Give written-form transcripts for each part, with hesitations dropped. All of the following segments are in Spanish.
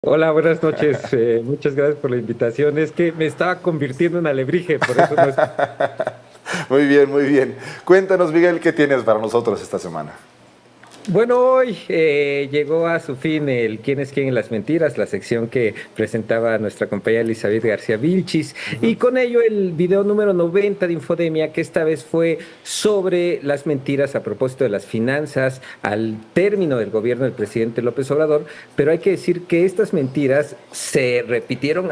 Hola, buenas noches. Muchas gracias por la invitación. Es que me estaba convirtiendo en alebrije, por eso no es... Muy bien, muy bien. Cuéntanos, Miguel, ¿qué tienes para nosotros esta semana? Bueno, hoy llegó a su fin el ¿Quién es quién en las mentiras?, la sección que presentaba nuestra compañera Elizabeth García Vilchis, y con ello el video número 90 de Infodemia, que esta vez fue sobre las mentiras a propósito de las finanzas al término del gobierno del presidente López Obrador, pero hay que decir que estas mentiras se repitieron,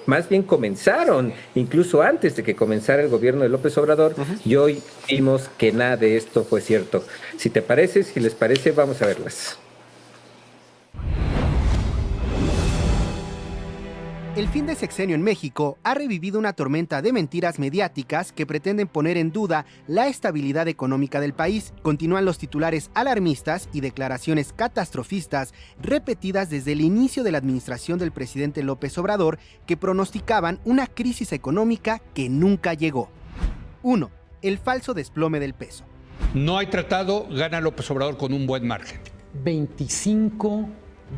más bien comenzaron incluso antes de que comenzara el gobierno de López Obrador, y hoy vimos que nada de esto fue cierto. Si te parece, si les parece, vamos a verlas. El fin de sexenio en México ha revivido una tormenta de mentiras mediáticas que pretenden poner en duda la estabilidad económica del país. Continúan los titulares alarmistas y declaraciones catastrofistas repetidas desde el inicio de la administración del presidente López Obrador, que pronosticaban una crisis económica que nunca llegó. 1. El falso desplome del peso. No hay tratado, gana López Obrador con un buen margen. 25,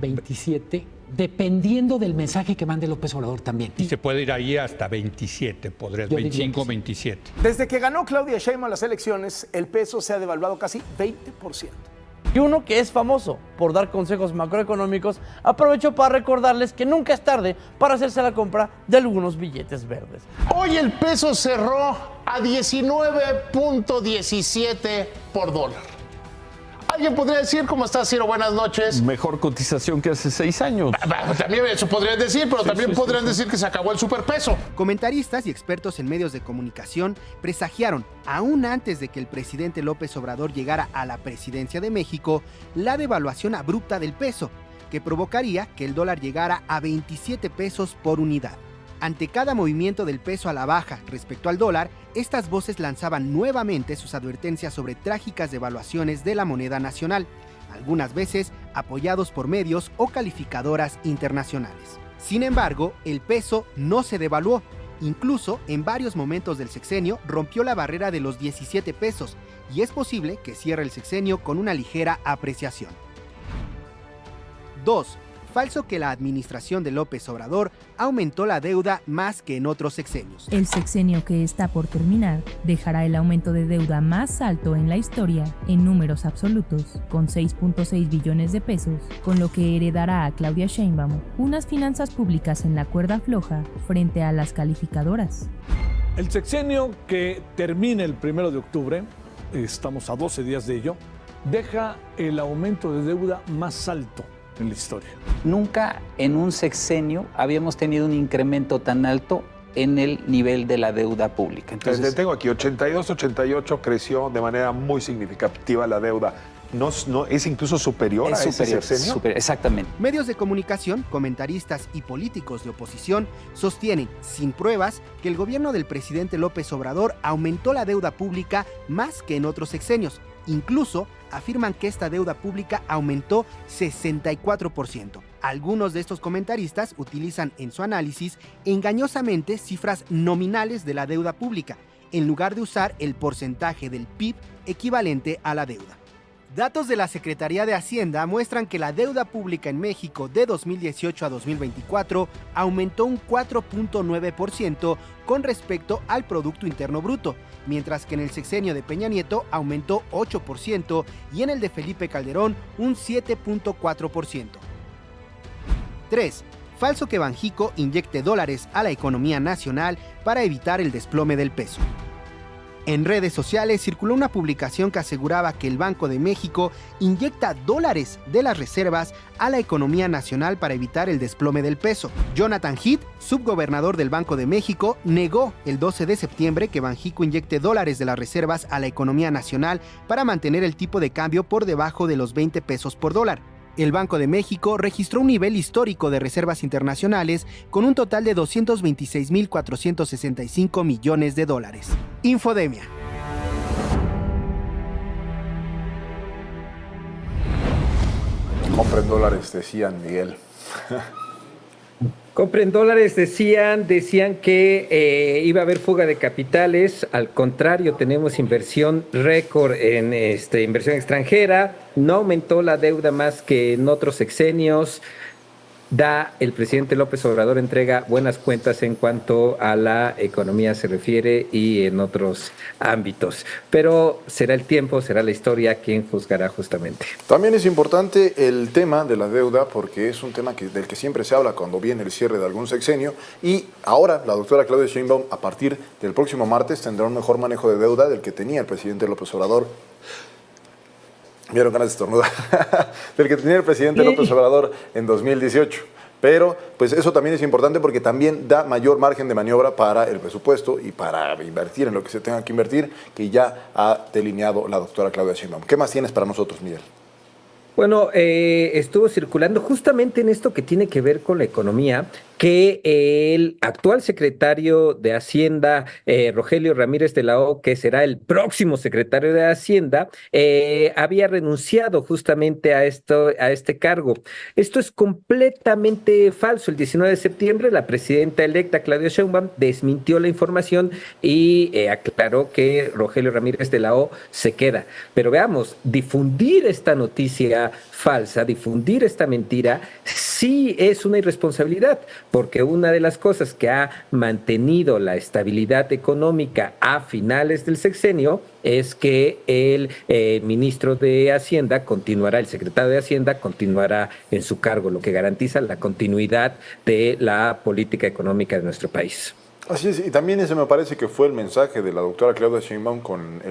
27, dependiendo del mensaje que mande López Obrador también. Y se puede ir ahí hasta 27, podrías, Yo diría 25, que sí. 27. Desde que ganó Claudia Sheinbaum las elecciones, el peso se ha devaluado casi 20%. Y uno que es famoso por dar consejos macroeconómicos, aprovechó para recordarles que nunca es tarde para hacerse la compra de algunos billetes verdes. Hoy el peso cerró a 19.17 por dólar. Alguien podría decir, ¿cómo estás, Ciro? Buenas noches. Mejor cotización que hace 6 años. También eso podrían decir, pero también podrían decir que se acabó el superpeso. Comentaristas y expertos en medios de comunicación presagiaron, aún antes de que el presidente López Obrador llegara a la presidencia de México, la devaluación abrupta del peso, que provocaría que el dólar llegara a 27 pesos por unidad. Ante cada movimiento del peso a la baja respecto al dólar, estas voces lanzaban nuevamente sus advertencias sobre trágicas devaluaciones de la moneda nacional, algunas veces apoyados por medios o calificadoras internacionales. Sin embargo, el peso no se devaluó. Incluso, en varios momentos del sexenio, rompió la barrera de los 17 pesos, y es posible que cierre el sexenio con una ligera apreciación. 2. Falso que la administración de López Obrador aumentó la deuda más que en otros sexenios. El sexenio que está por terminar dejará el aumento de deuda más alto en la historia en números absolutos, con 6.6 billones de pesos, con lo que heredará a Claudia Sheinbaum unas finanzas públicas en la cuerda floja frente a las calificadoras. El sexenio que termina el 1 de octubre, estamos a 12 días de ello, deja el aumento de deuda más alto en la historia. Nunca en un sexenio habíamos tenido un incremento tan alto en el nivel de la deuda pública. Entonces, tengo aquí 82-88 creció de manera muy significativa la deuda. No, es incluso superior a ese sexenio. Exactamente. Medios de comunicación, comentaristas y políticos de oposición sostienen, sin pruebas, que el gobierno del presidente López Obrador aumentó la deuda pública más que en otros sexenios. Incluso afirman que esta deuda pública aumentó 64%. Algunos de estos comentaristas utilizan en su análisis engañosamente cifras nominales de la deuda pública, en lugar de usar el porcentaje del PIB equivalente a la deuda. Datos de la Secretaría de Hacienda muestran que la deuda pública en México de 2018 a 2024 aumentó un 4.9% con respecto al Producto Interno Bruto, mientras que en el sexenio de Peña Nieto aumentó 8% y en el de Felipe Calderón un 7.4%. 3. Falso que Banjico inyecte dólares a la economía nacional para evitar el desplome del peso. En redes sociales circuló una publicación que aseguraba que el Banco de México inyecta dólares de las reservas a la economía nacional para evitar el desplome del peso. Jonathan Heath, subgobernador del Banco de México, negó el 12 de septiembre que Banjico inyecte dólares de las reservas a la economía nacional para mantener el tipo de cambio por debajo de los 20 pesos por dólar. El Banco de México registró un nivel histórico de reservas internacionales con un total de 226.465 millones de dólares. Infodemia. Compren dólares, decían, Miguel. Compren dólares, decían que iba a haber fuga de capitales. Al contrario, tenemos inversión récord en inversión extranjera. No aumentó la deuda más que en otros sexenios. el presidente López Obrador entrega buenas cuentas en cuanto a la economía se refiere y en otros ámbitos. Pero será el tiempo, será la historia quien juzgará justamente. También es importante el tema de la deuda porque es un tema del que siempre se habla cuando viene el cierre de algún sexenio y ahora la doctora Claudia Sheinbaum a partir del próximo martes tendrá un mejor manejo de deuda del que tenía el presidente López Obrador. Vieron ganas de estornudar. Del que tenía el presidente López Obrador en 2018. Pero pues eso también es importante porque también da mayor margen de maniobra para el presupuesto y para invertir en lo que se tenga que invertir, que ya ha delineado la doctora Claudia Sheinbaum. ¿Qué más tienes para nosotros, Miguel? Bueno, estuvo circulando justamente en esto que tiene que ver con la economía, que el actual secretario de Hacienda, Rogelio Ramírez de la O, que será el próximo secretario de Hacienda, había renunciado justamente a este cargo. Esto es completamente falso. El 19 de septiembre, la presidenta electa, Claudia Sheinbaum, desmintió la información y aclaró que Rogelio Ramírez de la O se queda. Pero veamos, difundir esta noticia falsa, difundir esta mentira, sí es una irresponsabilidad, porque una de las cosas que ha mantenido la estabilidad económica a finales del sexenio es que el ministro de Hacienda continuará, el secretario de Hacienda continuará en su cargo, lo que garantiza la continuidad de la política económica de nuestro país. Así es, y también ese me parece que fue el mensaje de la doctora Claudia Sheinbaum con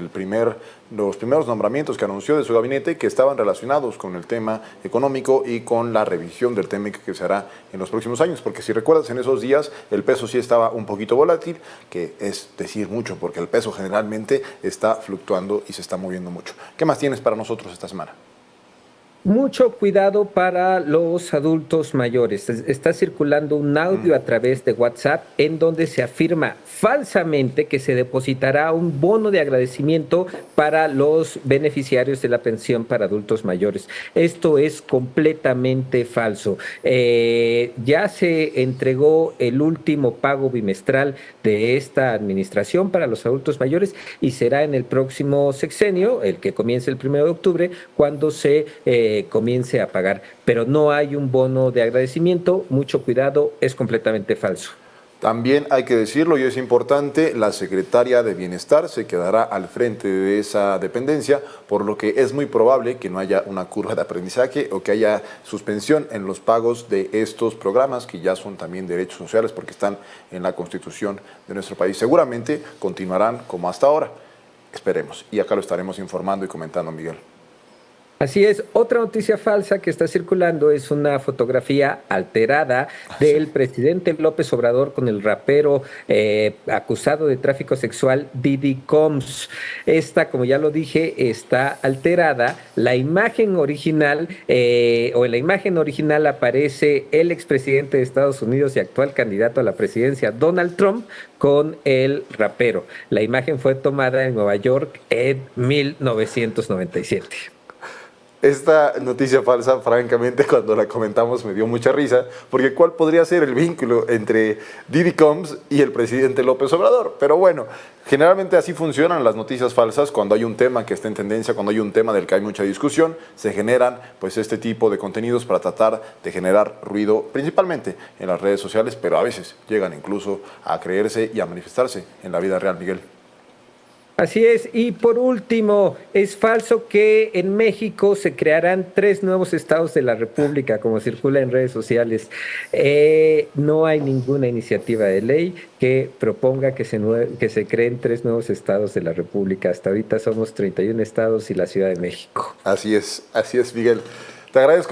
los primeros nombramientos que anunció de su gabinete que estaban relacionados con el tema económico y con la revisión del TEMEC que se hará en los próximos años, porque si recuerdas en esos días el peso sí estaba un poquito volátil, que es decir mucho porque el peso generalmente está fluctuando y se está moviendo mucho. ¿Qué más tienes para nosotros esta semana? Mucho cuidado para los adultos mayores. Está circulando un audio a través de WhatsApp en donde se afirma falsamente que se depositará un bono de agradecimiento para los beneficiarios de la pensión para adultos mayores. Esto es completamente falso. Ya se entregó el último pago bimestral de esta administración para los adultos mayores y será en el próximo sexenio, el que comience el 1 de octubre, cuando se comience a pagar, pero no hay un bono de agradecimiento, mucho cuidado, es completamente falso. También hay que decirlo y es importante, la secretaria de Bienestar se quedará al frente de esa dependencia, por lo que es muy probable que no haya una curva de aprendizaje o que haya suspensión en los pagos de estos programas que ya son también derechos sociales porque están en la Constitución de nuestro país. Seguramente continuarán como hasta ahora, esperemos, y acá lo estaremos informando y comentando, Miguel. Así es, otra noticia falsa que está circulando es una fotografía alterada del presidente López Obrador con el rapero acusado de tráfico sexual Diddy Combs. Esta, como ya lo dije, está alterada. La imagen original, en la imagen original aparece el expresidente de Estados Unidos y actual candidato a la presidencia, Donald Trump, con el rapero. La imagen fue tomada en Nueva York en 1997. Esta noticia falsa, francamente, cuando la comentamos me dio mucha risa, porque ¿cuál podría ser el vínculo entre Diddy Combs y el presidente López Obrador? Pero bueno, generalmente así funcionan las noticias falsas. Cuando hay un tema que está en tendencia, cuando hay un tema del que hay mucha discusión, se generan pues este tipo de contenidos para tratar de generar ruido, principalmente en las redes sociales, pero a veces llegan incluso a creerse y a manifestarse en la vida real, Miguel. Así es, y por último, es falso que en México se crearán 3 nuevos estados de la República, como circula en redes sociales. No hay ninguna iniciativa de ley que proponga que se creen 3 nuevos estados de la República. Hasta ahorita somos 31 estados y la Ciudad de México. Así es, Miguel. Te agradezco.